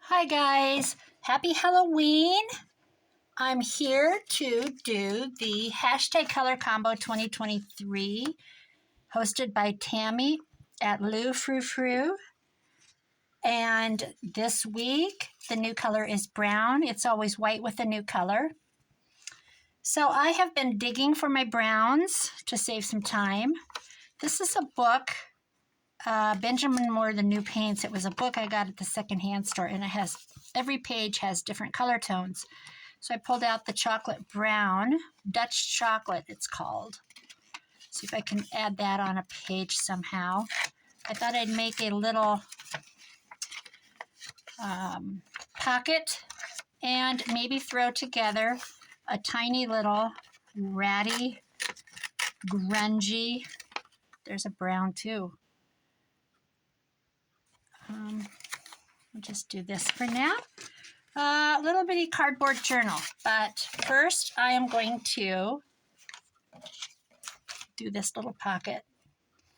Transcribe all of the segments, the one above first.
Hi guys, happy Halloween. I'm here to do the hashtag color combo 2023 hosted by Tammy at Lou Frou Frou. And this week, the new color is brown. It's always white with a new color. So I have been digging for my browns to save some time. This is a book, Benjamin Moore, The New Paints. It was a book I got at the secondhand store, and it has every page has different color tones. So I pulled out the chocolate brown, Dutch chocolate it's called. See if I can add that on a page somehow. I thought I'd make a little pocket and maybe throw together a tiny little ratty, grungy, there's a brown too. I'll just do this for now. Little bitty cardboard journal. But first I am going to do this little pocket.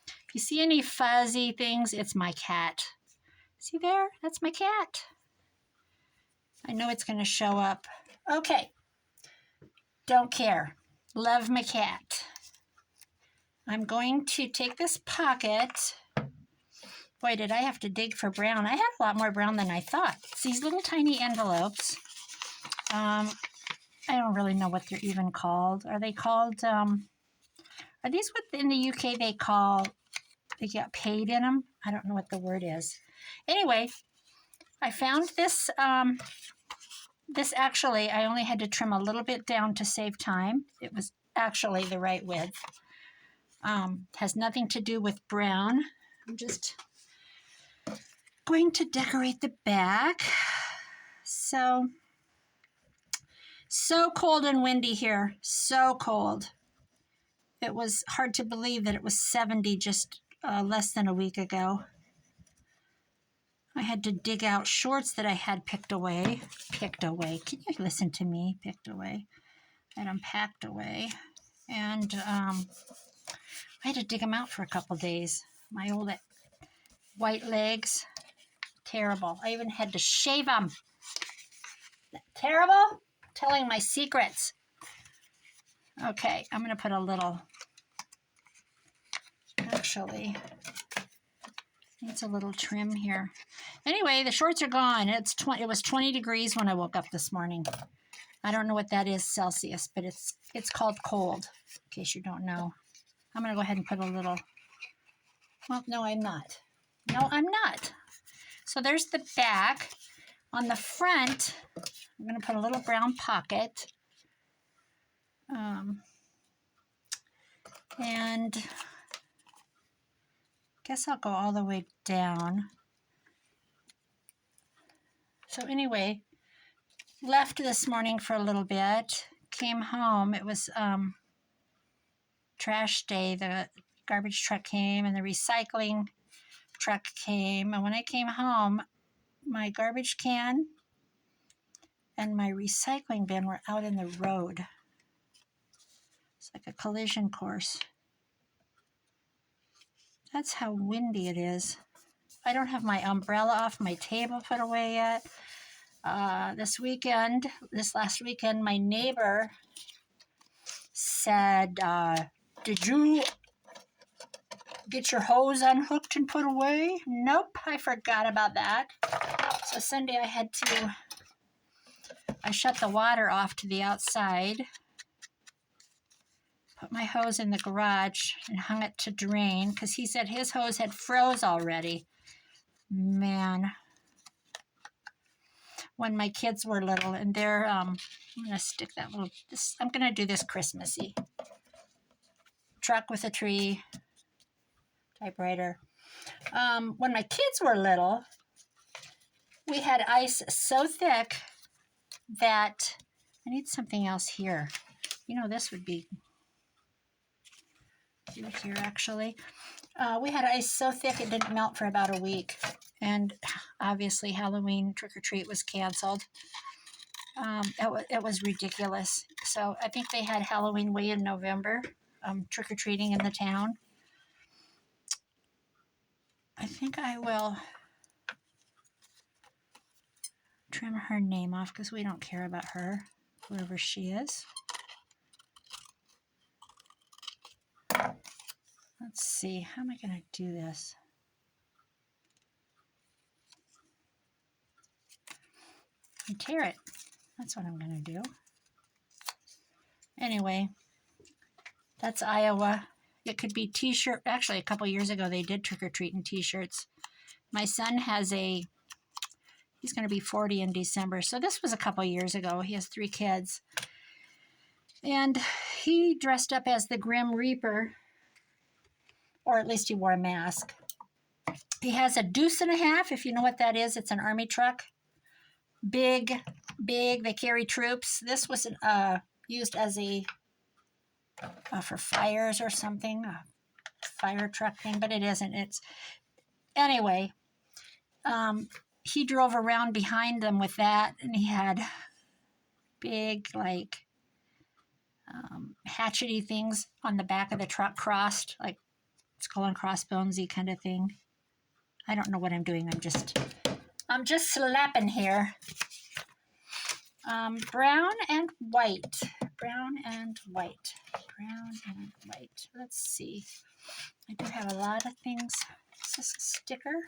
If you see any fuzzy things, it's my cat. See there? That's my cat. I know it's going to show up. Okay. Don't care. Love my cat. I'm going to take this pocket. Boy, did I have to dig for brown. I had a lot more brown than I thought. It's these little tiny envelopes. I don't really know what they're even called. Are they called, are these what in the UK they get paid in them? I don't know what the word is. Anyway, I found this, this actually, I only had to trim a little bit down to save time. It was actually the right width. Has nothing to do with brown. I'm just going to decorate the back. So cold and windy here. So cold. It was hard to believe that it was 70 just less than a week ago. I had to dig out shorts that I had picked away. Picked away. Can you listen to me? Picked away. And unpacked away. And I had to dig them out for a couple days. My old white legs. Terrible. I even had to shave them. Terrible? Telling my secrets. Okay, I'm going to put a little, actually, needs a little trim here. Anyway, the shorts are gone. It was 20 degrees when I woke up this morning. I don't know what that is Celsius, but it's called cold, in case you don't know. I'm going to go ahead and put a little, well, no, I'm not. No, I'm not. So there's the back. On the front, I'm going to put a little brown pocket. And I guess I'll go all the way down. So anyway, left this morning for a little bit, came home. It was trash day. The garbage truck came and the recycling truck came. And when I came home, my garbage can and my recycling bin were out in the road. It's like a collision course. That's how windy it is. I don't have my umbrella off my table put away yet. This last weekend, my neighbor said, did you get your hose unhooked and put away? Nope, I forgot about that. So Sunday I shut the water off to the outside, put my hose in the garage and hung it to drain because he said his hose had froze already. Man. When my kids were little, and they're, I'm going to stick that little, I'm going to do this Christmassy. Truck with a tree, typewriter. When my kids were little, we had ice so thick that, I need something else here. You know, this would be here actually. We had ice so thick it didn't melt for about a week. And obviously Halloween trick-or-treat was canceled. It was ridiculous. So I think they had Halloween way in November, trick-or-treating in the town. I think I will trim her name off because we don't care about her, whoever she is. Let's see, how am I going to do this? And tear it. That's what I'm going to do. Anyway, that's Iowa. It could be t-shirt. Actually, a couple years ago, they did trick-or-treat in t-shirts. My son has he's going to be 40 in December. So this was a couple years ago. He has 3 kids. And he dressed up as the Grim Reaper, or at least he wore a mask. He has a deuce and a half, if you know what that is. It's an army truck. Big, they carry troops. This was used as for fires or something, a fire truck thing, but it isn't. Anyway, he drove around behind them with that, and he had big, like, hatchety things on the back of the truck crossed, like skull and crossbonesy kind of thing. I don't know what I'm doing. I'm just slapping here. Brown and white. Brown and white. Brown and white. Let's see. I do have a lot of things. Is this a sticker?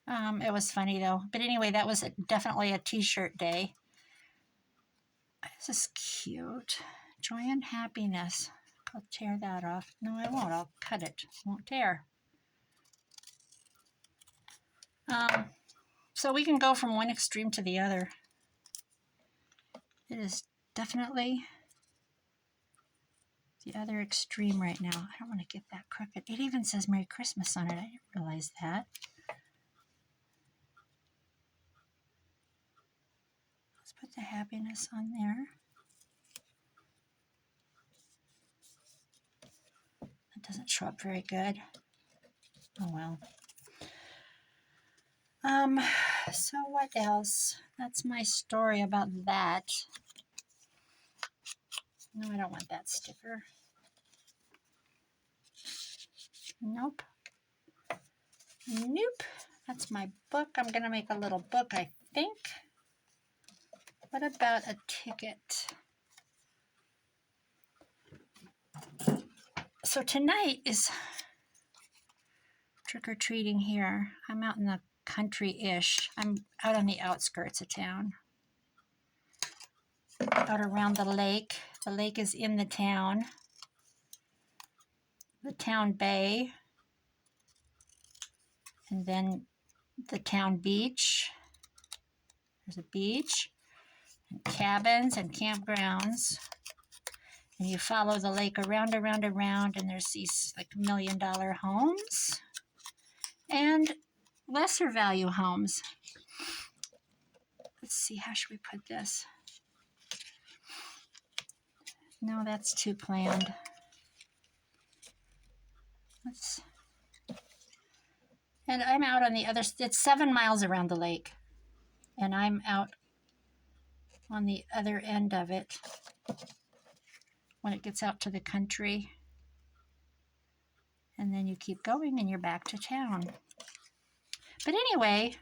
It was funny though. But anyway, that was definitely a t-shirt day. This is cute. Joy and happiness. I'll tear that off. No, I won't. I'll cut it. It won't tear. So we can go from one extreme to the other. It is definitely the other extreme right now. I don't want to get that crooked. It even says Merry Christmas on it. I didn't realize that. Let's put the happiness on there. That doesn't show up very good. Oh well. So what else? That's my story about that. No, I don't want that sticker. Nope. Nope. That's my book. I'm going to make a little book, I think. What about a ticket? So tonight is trick-or-treating here. I'm out in the country-ish. I'm out on the outskirts of town. Out around the lake. The lake is in the town. The town bay. And then the town beach. There's a beach. And cabins and campgrounds. And you follow the lake around, and there's these like $1 million homes. And lesser value homes. Let's see, how should we put this? No, that's too planned. And I'm out on the other, it's 7 miles around the lake. And I'm out on the other end of it when it gets out to the country. And then you keep going and you're back to town. But anyway,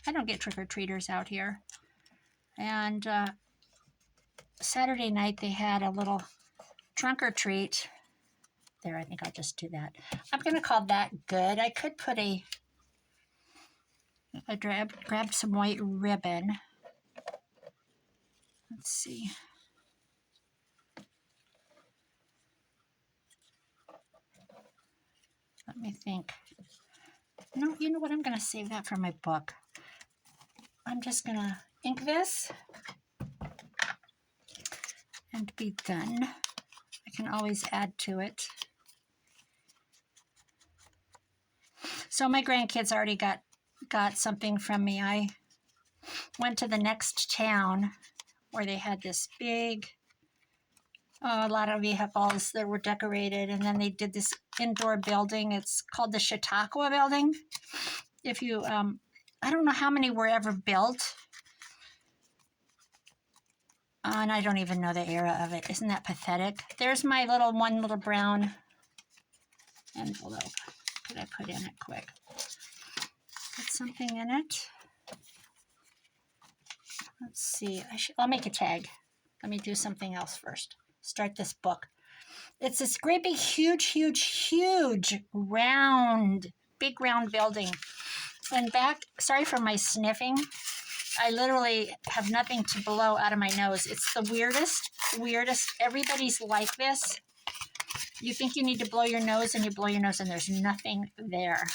I don't get trick-or-treaters out here. And Saturday night they had a little trunk-or-treat. There, I think I'll just do that. I'm going to call that good. I could put I grabbed some white ribbon. Let's see. Let me think. No, you know what? I'm going to save that for my book. I'm just going to ink this and be done. I can always add to it. So my grandkids already got something from me. I went to the next town where they had this big, a lot of vehicles that were decorated, and then they did this indoor building. It's called the Chautauqua Building. If you, I don't know how many were ever built, and I don't even know the era of it. Isn't that pathetic? There's my one little brown envelope. Could I put in it quick? Let's something in it. Let's see. I'll make a tag. Let me do something else first. Start this book. It's this great big, huge, round, big round building. And sorry for my sniffing. I literally have nothing to blow out of my nose. It's the weirdest. Everybody's like this. You think you need to blow your nose and you blow your nose and there's nothing there.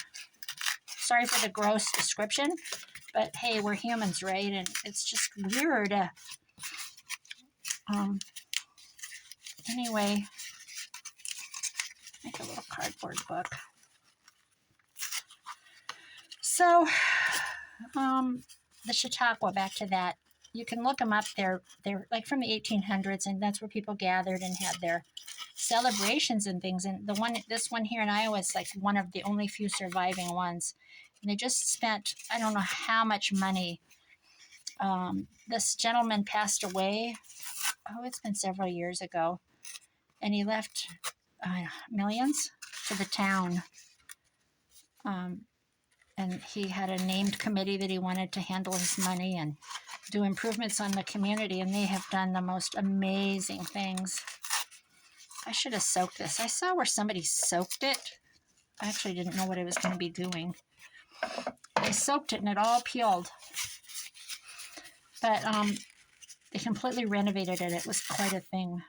Sorry for the gross description, but hey, we're humans, right? And it's just weird. Anyway, make a little cardboard book. So, the Chautauqua, back to that. You can look them up. They're like from the 1800s, and that's where people gathered and had their celebrations and things. And this one here in Iowa is like one of the only few surviving ones. And they just spent, I don't know how much money. This gentleman passed away. Oh, it's been several years ago. And he left millions to the town. And he had a named committee that he wanted to handle his money and do improvements on the community. And they have done the most amazing things. I should have soaked this. I saw where somebody soaked it. I actually didn't know what I was going to be doing. I soaked it and it all peeled. But they completely renovated it. It was quite a thing.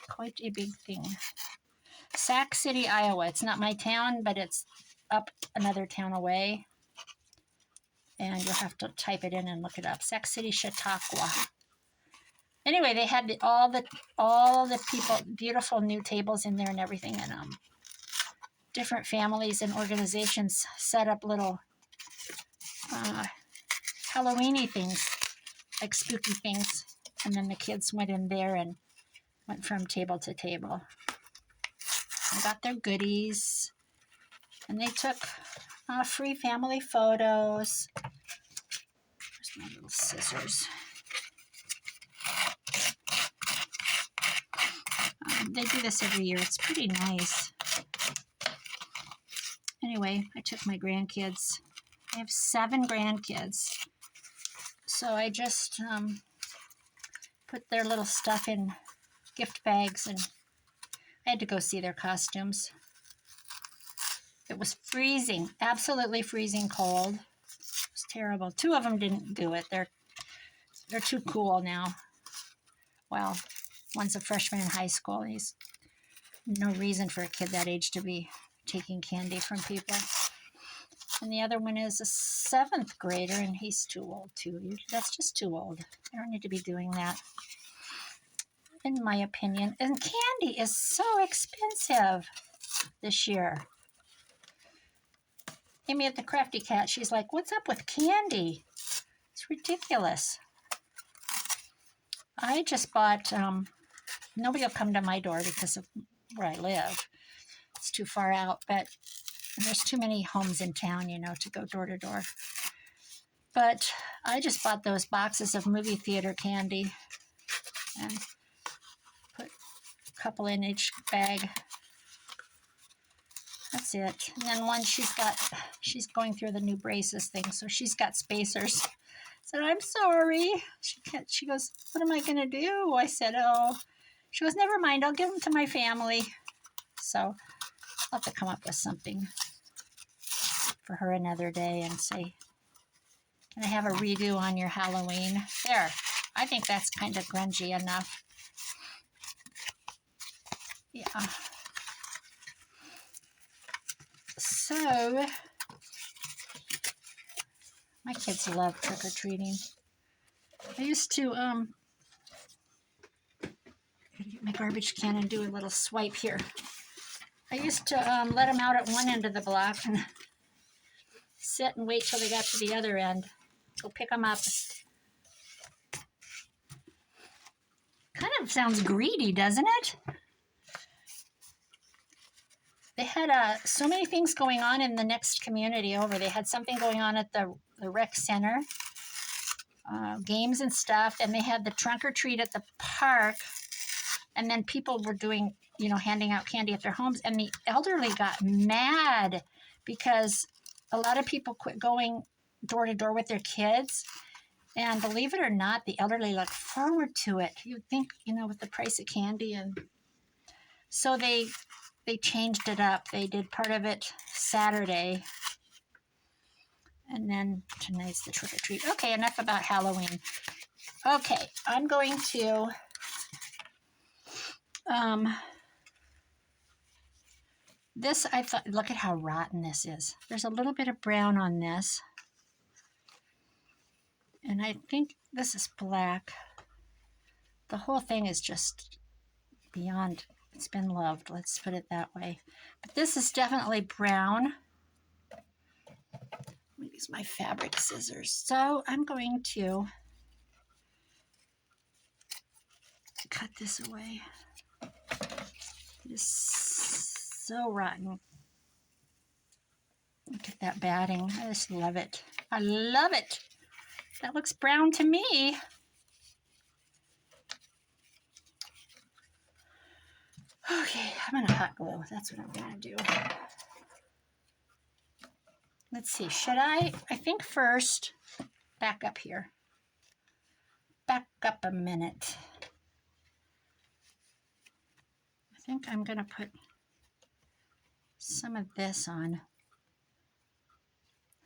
Quite a big thing. Sac City, Iowa. It's not my town, but it's up another town away. And you'll have to type it in and look it up. Sac City, Chautauqua. Anyway, they had all the people, beautiful new tables in there and everything. And different families and organizations set up little Halloween-y things, like spooky things. And then the kids went in there and went from table to table. They got their goodies. And they took free family photos. Where's my little scissors? They do this every year. It's pretty nice. Anyway, I took my grandkids. I have 7 grandkids. So I just put their little stuff in gift bags, and I had to go see their costumes. It was freezing, absolutely freezing cold. It was terrible. 2 of them didn't do it. They're too cool now. Well, one's a freshman in high school. He's no reason for a kid that age to be taking candy from people. And the other one is a 7th grader, and he's too old too. That's just too old. They don't need to be doing that, in my opinion. And candy is so expensive this year. Amy at the Crafty Cat, she's like, what's up with candy? It's ridiculous. I just bought, nobody will come to my door because of where I live. It's too far out, but there's too many homes in town, to go door to door. But I just bought those boxes of movie theater candy and put a couple in each bag. That's it. And then one she's going through the new braces thing, so she's got spacers. I said, I'm sorry. She goes, what am I going to do? I said, oh. She goes, never mind, I'll give them to my family. So I'll have to come up with something for her another day and say, can I have a redo on your Halloween? There. I think that's kind of grungy enough. Yeah. So, my kids love trick-or-treating. I used to get my garbage can and do a little swipe here. I used to let them out at one end of the block and sit and wait till they got to the other end. Go pick them up. Kind of sounds greedy, doesn't it? They had so many things going on in the next community over. They had something going on at the rec center, games and stuff, and they had the trunk or treat at the park, and then people were doing, handing out candy at their homes, and the elderly got mad because a lot of people quit going door to door with their kids. And believe it or not, the elderly look forward to it. You'd think, you know, with the price of candy. And so they changed it up. They did part of it Saturday. And then tonight's the trick or treat. Okay, enough about Halloween. Okay, I'm going to this, I thought, look at how rotten this is. There's a little bit of brown on this. And I think this is black. The whole thing is just beyond, it's been loved. Let's put it that way. But this is definitely brown. Let me use my fabric scissors. So I'm going to cut this away. It is so rotten. Look at that batting. I just love it. I love it. That looks brown to me. Okay, I'm gonna hot glue. That's what I'm gonna do. Let's see, should I think first, back up here. Back up a minute. I think I'm gonna put some of this on.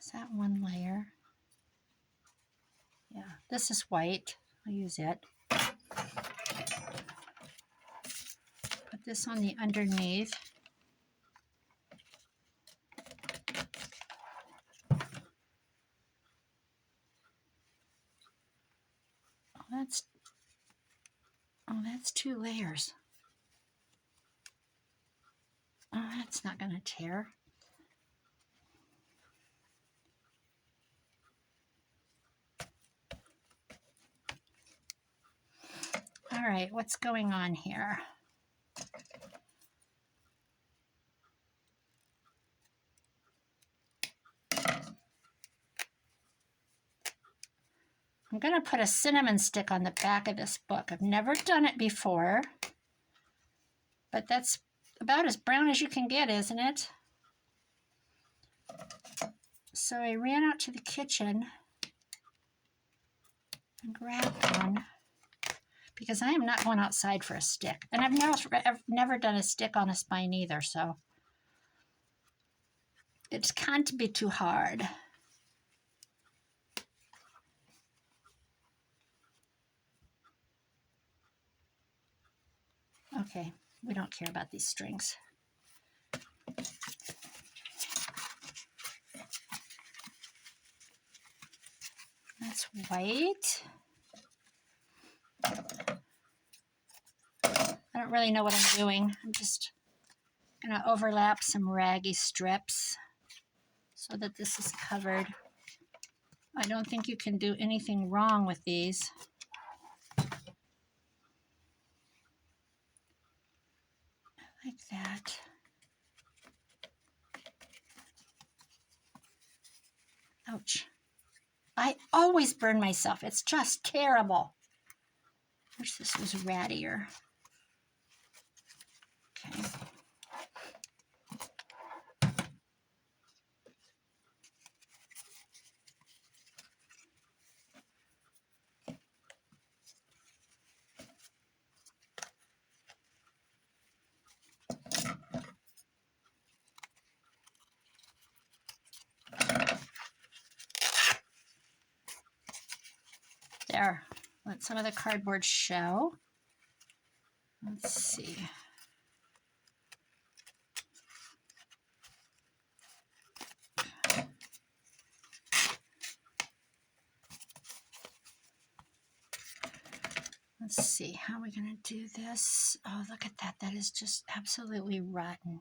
Is that one layer? Yeah, this is white. I'll use it. Put this on the underneath. That's 2 layers. Oh, that's not gonna tear. All right, what's going on here? I'm going to put a cinnamon stick on the back of this book. I've never done it before, but that's about as brown as you can get, isn't it? So I ran out to the kitchen and grabbed one because I am not going outside for a stick. And I've never done a stick on a spine either, so it can't be too hard. Okay, we don't care about these strings. That's white. I don't really know what I'm doing. I'm just going to overlap some raggy strips so that this is covered. I don't think you can do anything wrong with these. Like that. Ouch. I always burn myself. It's just terrible. Wish this was rattier. Okay. There. Let some of the cardboard show. Let's see. Let's see, how are we going to do this? Oh, look at that. That is just absolutely rotten.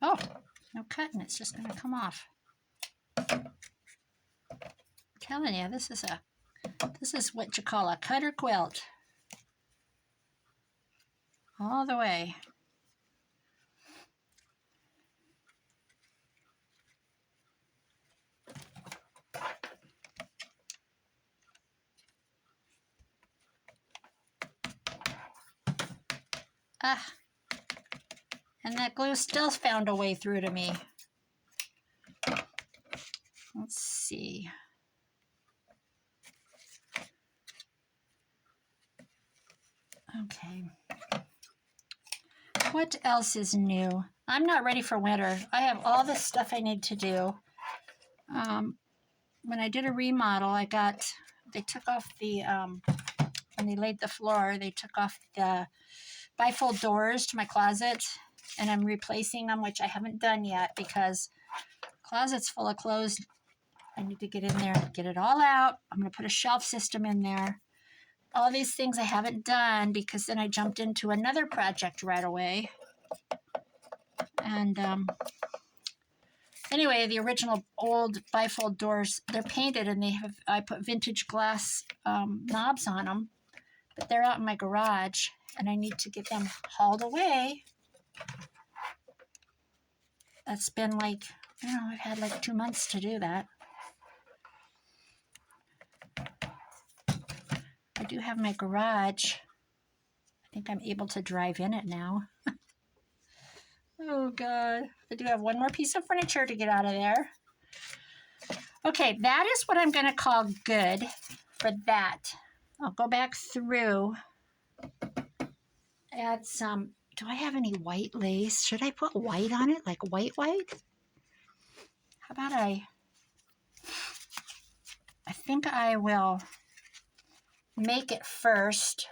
Oh, no cutting. It's just going to come off. I'm telling you, this is what you call a cutter quilt. All the way. Ah, And that glue still found a way through to me. Let's see. Okay. What else is new? I'm not ready for winter. I have all the stuff I need to do. When I did a remodel, they took off the, when they laid the floor, they took off the bifold doors to my closet, and I'm replacing them, which I haven't done yet because the closet's full of clothes. I need to get in there and get it all out. I'm going to put a shelf system in there. All these things I haven't done because then I jumped into another project right away. And anyway, the original old bifold doors, they're painted and I put vintage glass knobs on them, but they're out in my garage and I need to get them hauled away. That's been like, I've had like 2 months to do that. I do have my garage. I think I'm able to drive in it now. Oh, God. I do have one more piece of furniture to get out of there. Okay, that is what I'm going to call good for that. I'll go back through, add some, do I have any white lace? Should I put white on it, like white? How about I think I will make it first.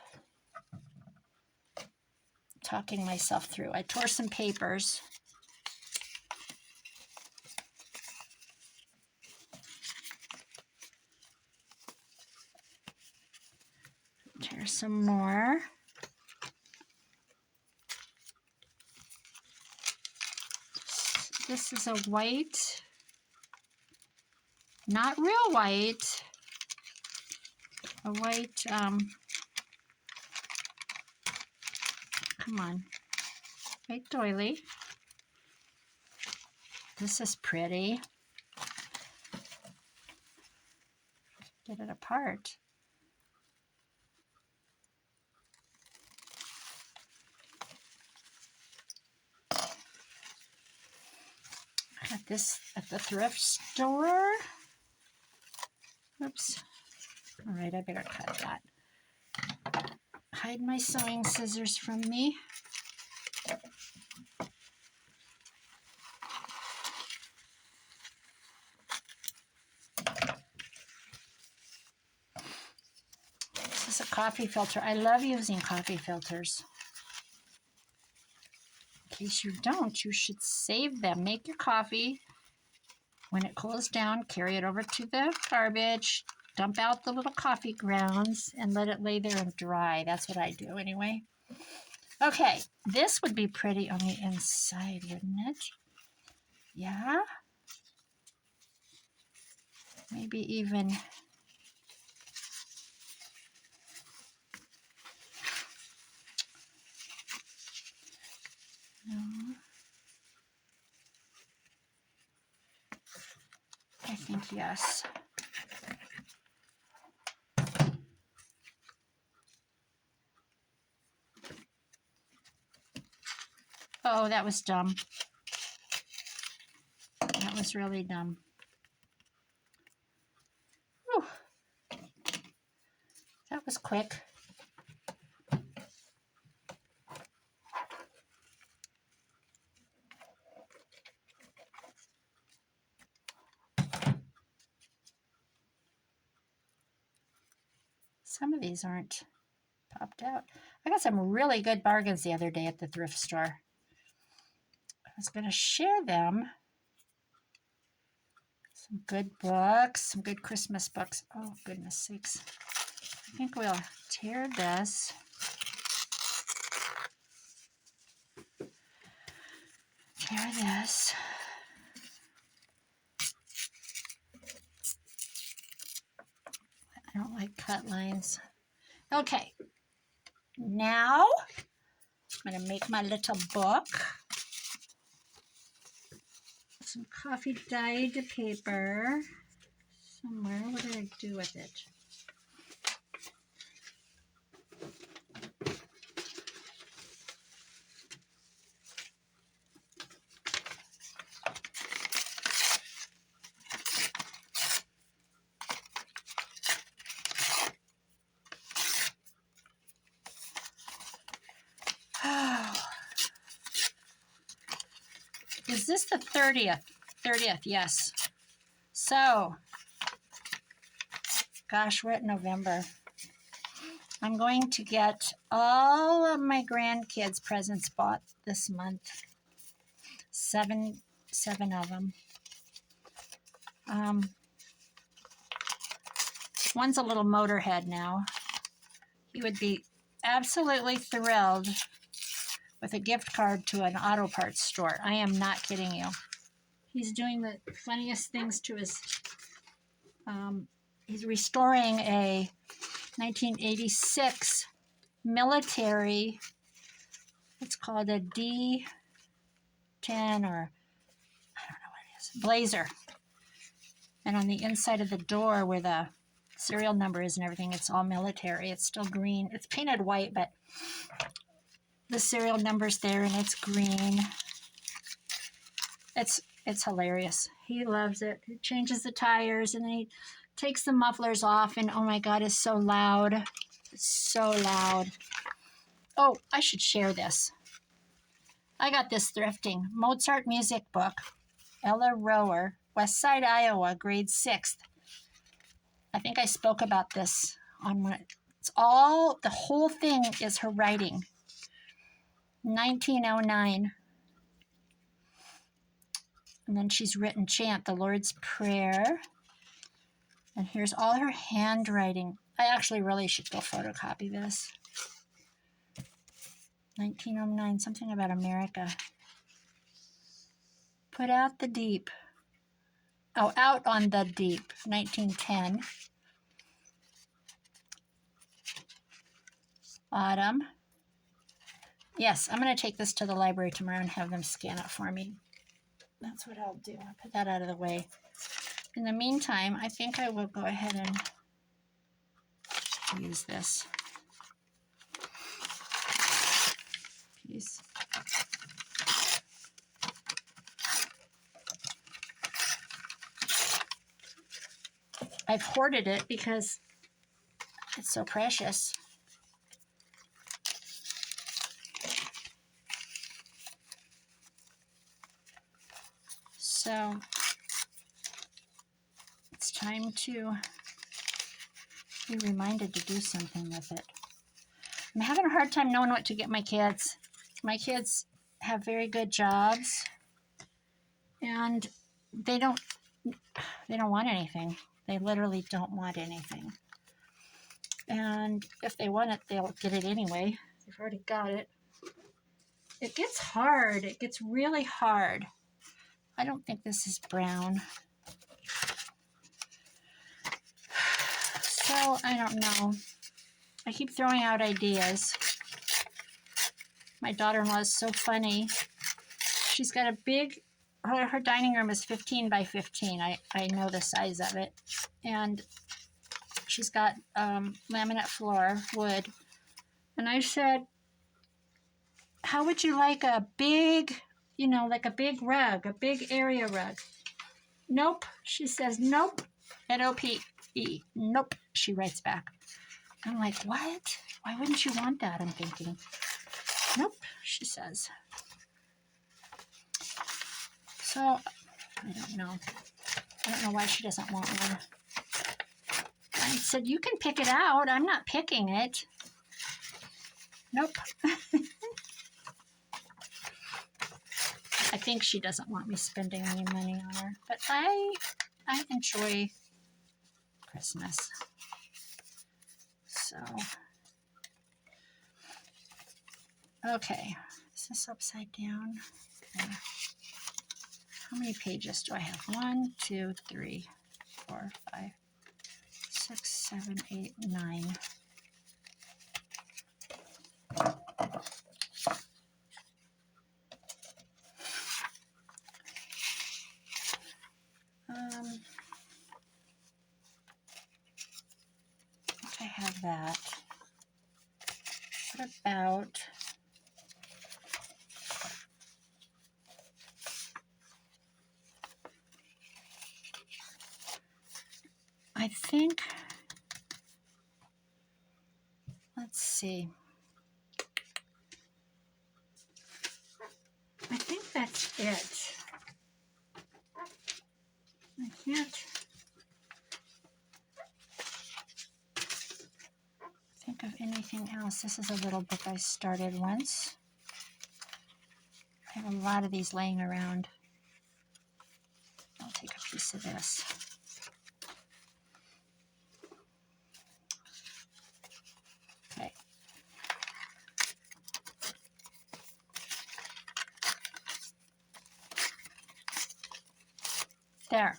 Talking myself through. I tore some papers. Tear some more. This is a white, not real white, a white, come on, white doily. This is pretty. Get it apart. I got this at the thrift store. Oops. All right, I better cut that. Hide my sewing scissors from me. This is a coffee filter. I love using coffee filters. In case you don't, you should save them. Make your coffee. When it cools down, carry it over to the garbage, dump out the little coffee grounds, and let it lay there and dry. That's what I do anyway. Okay, this would be pretty on the inside, wouldn't it? Yeah? Maybe even... No. I think yes. Oh, that was dumb. That was really dumb. Whew. That was quick. Some of these aren't popped out. I got some really good bargains the other day at the thrift store. I was going to share them. Some good books, some good Christmas books. Oh, goodness sakes. I think we'll tear this. Tear this. I don't like cut lines. Okay. Now, I'm going to make my little book. Some coffee dyed paper somewhere. What did I do with it? Is this the 30th? 30th, yes. So, gosh, we're at November. I'm going to get all of my grandkids' presents bought this month. Seven of them. One's a little motorhead now. He would be absolutely thrilled with a gift card to an auto parts store. I am not kidding you. He's doing the funniest things to his... he's restoring a 1986 military, it's called a D10 or I don't know what it is, Blazer. And on the inside of the door where the serial number is and everything, it's all military. It's still green. It's painted white, but the serial number's there and it's green. It's hilarious. He loves it. He changes the tires and then he takes the mufflers off and oh my God, it's so loud. It's so loud. Oh, I should share this. I got this thrifting. Mozart music book. Ella Rower, West Side, Iowa, grade 6th. I think I spoke about this on one. It's all, the whole thing is her writing. 1909. And then she's written Chant, the Lord's Prayer. And here's all her handwriting. I actually really should go photocopy this. 1909, something about America. Put out the deep. Oh, Out on the Deep, 1910. Autumn. Yes, I'm going to take this to the library tomorrow and have them scan it for me. That's what I'll do. I'll put that out of the way. In the meantime, I think I will go ahead and use this piece. I've hoarded it because it's so precious. So it's time to be reminded to do something with it. I'm having a hard time knowing what to get my kids. My kids have very good jobs and they don't want anything. They literally don't want anything. And if they want it, they'll get it anyway. They've already got it. It gets hard. It gets really hard. I don't think this is brown. So, I don't know. I keep throwing out ideas. My daughter-in-law is so funny. She's got a big, her dining room is 15 by 15. I know the size of it. And she's got laminate floor, wood. And I said, how would you like a big, you know, like a big rug, a big area rug? Nope. She says, nope. N-O-P-E. Nope. She writes back. I'm like, what? Why wouldn't you want that? I'm thinking. Nope, she says. So, I don't know. I don't know why she doesn't want one. I said, you can pick it out. I'm not picking it. Nope. I think she doesn't want me spending any money on her. But I enjoy Christmas. So, okay. Is this upside down? Okay. How many pages do I have? 1, 2, 3, 4, 5, 6, 7, 8, 9. I have that. What about I think, let's see. I think that's it. else. This is a little book I started once. I have a lot of these laying around. I'll take a piece of this. Okay. There.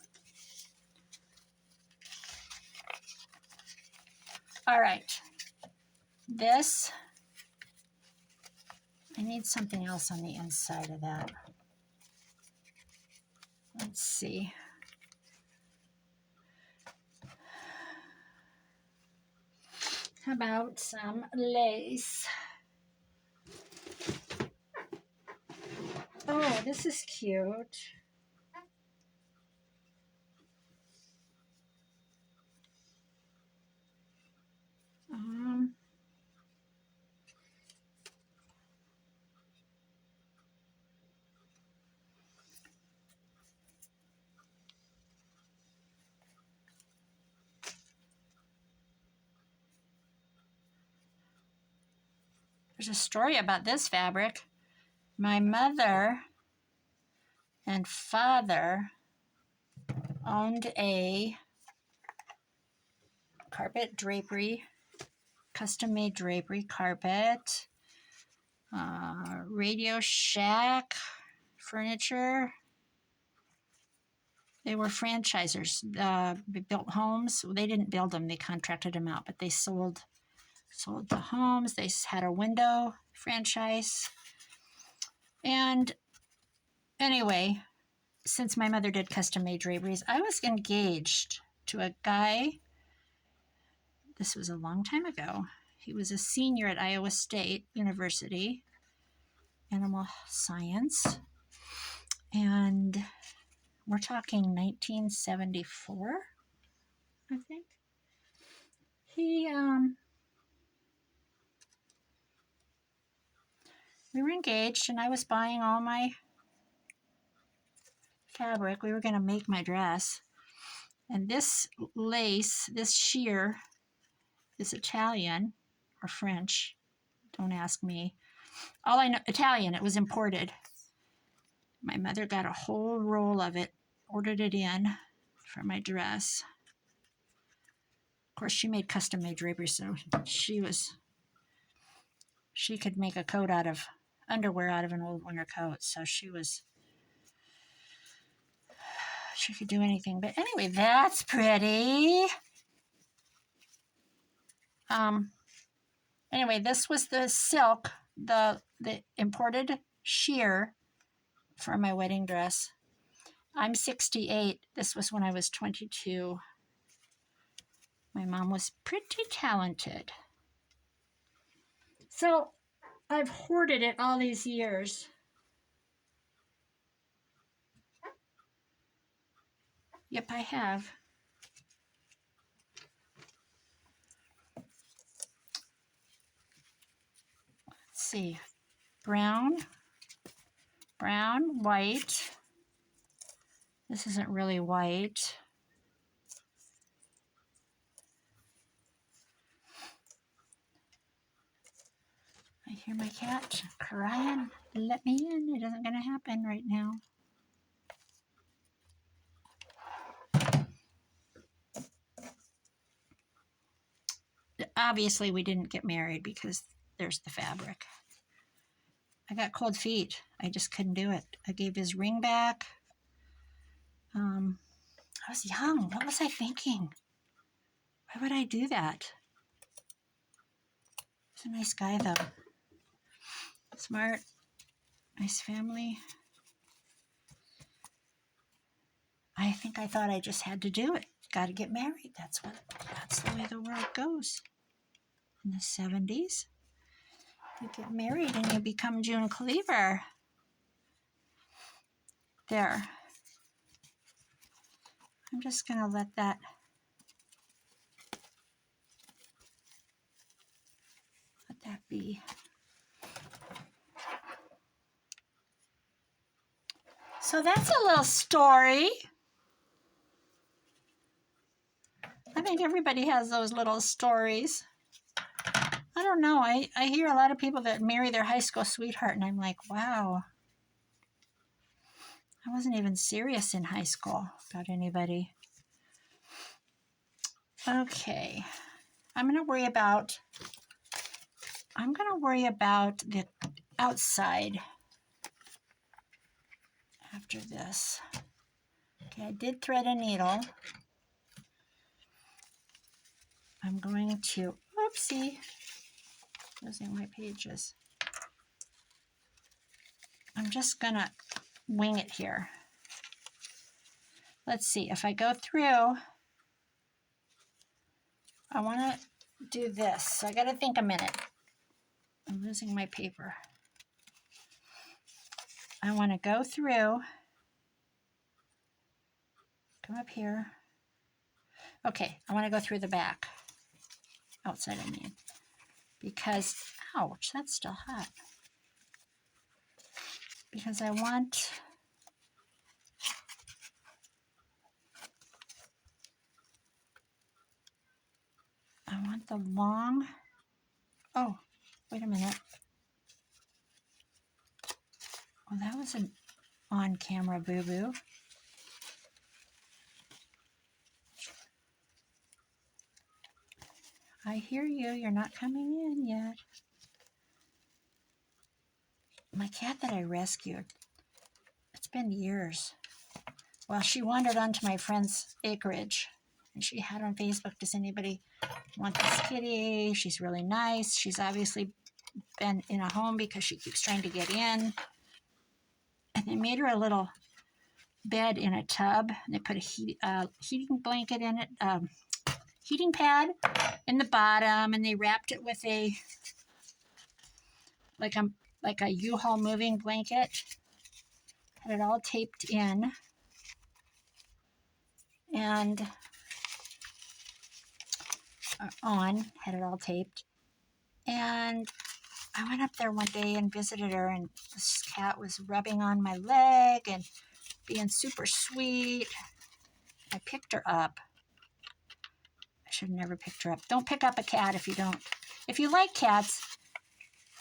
All right. This, I need something else on the inside of that. Let's see. How about some lace? Oh, this is cute. There's a story about this fabric. My mother and father owned a carpet drapery, custom-made drapery carpet, Radio Shack furniture. They were franchisers. They built homes. They didn't build them. They contracted them out, but they sold the homes. They had a window franchise. And anyway, since my mother did custom-made draperies, I was engaged to a guy. This was a long time ago. He was a senior at Iowa State University, animal science. And we're talking 1974, I think. We were engaged, and I was buying all my fabric. We were going to make my dress. And this lace, this sheer, is Italian or French. Don't ask me. All I know, Italian. It was imported. My mother got a whole roll of it, ordered it in for my dress. Of course, she made custom-made drapery, so she could make a coat out of underwear out of an old winter coat. So she could do anything. But anyway, that's pretty. Anyway, this was the silk, the imported sheer for my wedding dress. I'm 68. This was when I was 22. My mom was pretty talented. So I've hoarded it all these years. Yep, I have. Let's see. Brown, white. This isn't really white. I hear my cat crying. Let me in. It isn't going to happen right now. Obviously, we didn't get married because there's the fabric. I got cold feet. I just couldn't do it. I gave his ring back. I was young. What was I thinking? Why would I do that? He's a nice guy, though. Smart. Nice family. I think I thought I just had to do it. Got to get married. That's the way the world goes. In the 70s, you get married and you become June Cleaver. There. I'm just going to let that be. So that's a little story. I think everybody has those little stories. don't know. I hear a lot of people that marry their high school sweetheart, and I'm like, wow. I wasn't even serious in high school about anybody. Okay. I'm going to worry about the outside after this. Okay, I did thread a needle. I'm going to, oopsie, losing my pages. I'm just going to wing it here. Let's see, if I go through, I want to do this. So I got to think a minute. I'm losing my paper. I want to go through, come up here. Okay, I want to go through the back, outside I mean, because, ouch, that's still hot. Because I want the long, oh, wait a minute. Well, that was an on-camera boo-boo. I hear you, you're not coming in yet. My cat that I rescued, it's been years. Well, she wandered onto my friend's acreage, and she had on Facebook, does anybody want this kitty? She's really nice. She's obviously been in a home because she keeps trying to get in. And they made her a little bed in a tub. And they put a heating blanket in it, heating pad in the bottom, and they wrapped it with a like a U-Haul moving blanket. Had it all taped in, and had it all taped. And I went up there one day and visited her, and this cat was rubbing on my leg and being super sweet. I picked her up. I should have never picked her up. Don't pick up a cat if you don't. If you like cats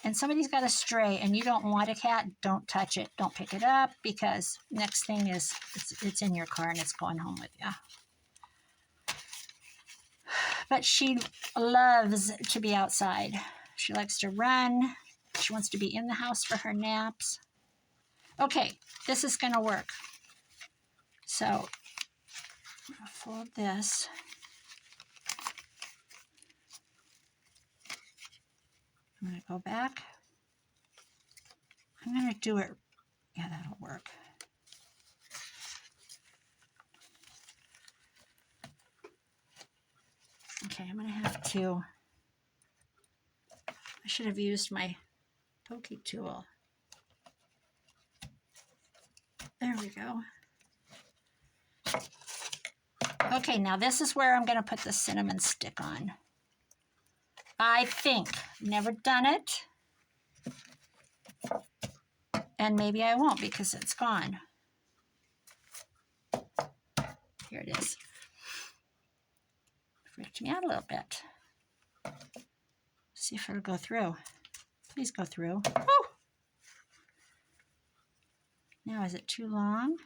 and somebody's got a stray and you don't want a cat, don't touch it. Don't pick it up, because next thing is it's in your car and it's going home with you. But she loves to be outside. She likes to run. She wants to be in the house for her naps. Okay, this is going to work. So, I'm going to fold this. I'm going to go back. I'm going to do it. Yeah, that'll work. Okay, I'm going to have to, I should have used my pokey tool. There we go. Okay, now this is where I'm going to put the cinnamon stick on. I think. Never done it. And maybe I won't because it's gone. Here it is. Freaked me out a little bit. See if it'll go through. Please go through. Oh! Now, is it too long?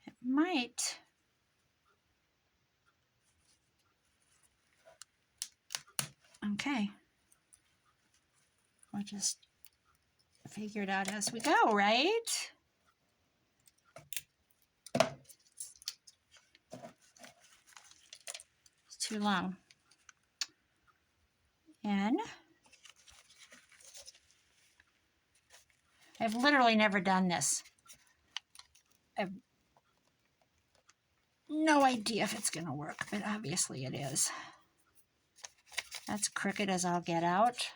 It might. Okay. We'll just figure it out as we go, right? It's too long. And I've literally never done this. I've no idea if it's going to work, but obviously it is. That's crooked as I'll get out.